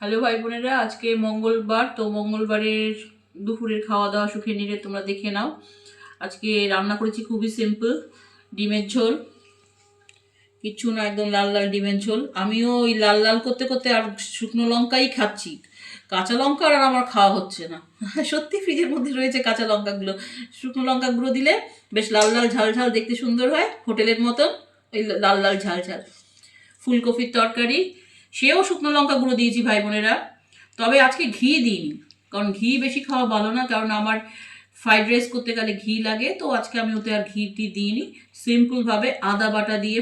Hello ভাই বোনেরা, আজকে মঙ্গলবার। তো মঙ্গলবারের দুপুরের খাওয়া দাওয়া সুখে নিলে তোমরা দেখে নাও। আজকে রান্না করেছি খুবই সিম্পল, ডিমের ঝোল। কিচ্ছু না, একদম লাল লাল ডিমের ঝোল। আমিও ওই লাল লাল করতে করতে আর শুকনো লঙ্কাই খাচ্ছি, কাঁচা লঙ্কা আর আমার খাওয়া হচ্ছে না। সত্যি ফ্রিজের মধ্যে রয়েছে কাঁচা লঙ্কাগুলো, শুকনো লঙ্কা গুঁড়ো দিলে বেশ লাল লাল ঝাল ঝাল দেখতে সুন্দর হয়, হোটেলের মতন ওই লাল লাল ঝাল ঝাল। ফুলকপির তরকারি, সেও শুকনো লঙ্কা গুঁড়ো দিয়েছি ভাই বোনেরা, তবে আজকে ঘি দিইনি, কারণ ঘি বেশি খাওয়া ভালো না, কারণ আমার ফ্রাইড রাইস করতে গেলে ঘি লাগে। তো আজকে আমি ওতে আর ঘি দিইনি, সিম্পলভাবে আদা বাটা দিয়ে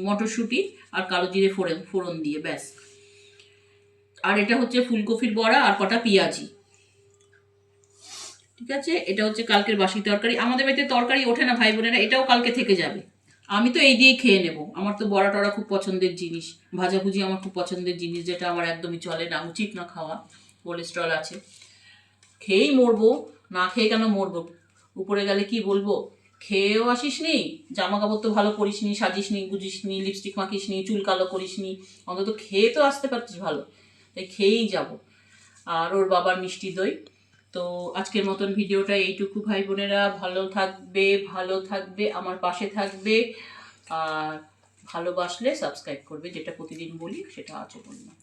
মটরশুঁটি আর কালো জিরে ফোড়ন দিয়ে ব্যাস। আর এটা হচ্ছে ফুলকপির বড়া আর কটা পেঁয়াজি। ঠিক আছে, এটা হচ্ছে কালকের বাসি তরকারি। আমাদের বাড়িতে তরকারি ওঠে না ভাই বোনেরা, এটাও কালকে থেকে যাবে। আমি তো এই দিয়েই খেয়ে নেব। আমার তো বড়া টড়া খুব পছন্দের জিনিস, ভাজাভুজি আমার খুব পছন্দের জিনিস, যেটা আমার একদমই চলে না, উচিত না খাওয়া, কোলেস্ট্রল আছে। খেয়েই মরবো, না খেয়ে কেন মরবো? উপরে গেলে কি বলবো, খেয়েও আসিস নি, জামা কাপড় তো ভালো পরিস নি, সাজিস নি, গুজিস নি, লিপস্টিক মাখিস নি, চুল কালো করিস নি, অন্তত খেয়ে তো আসতে পারছিস ভালো। তাই খেয়েই যাব। আর ওর বাবার মিষ্টি দই। তো আজকের মতন ভিডিওটা এইটুকু ভাই বোনেরা। ভালো থাকবে, আমার পাশে থাকবে, আর ভালোবাসলে সাবস্ক্রাইব করবে, যেটা প্রতিদিন বলি সেটা আজও বললাম।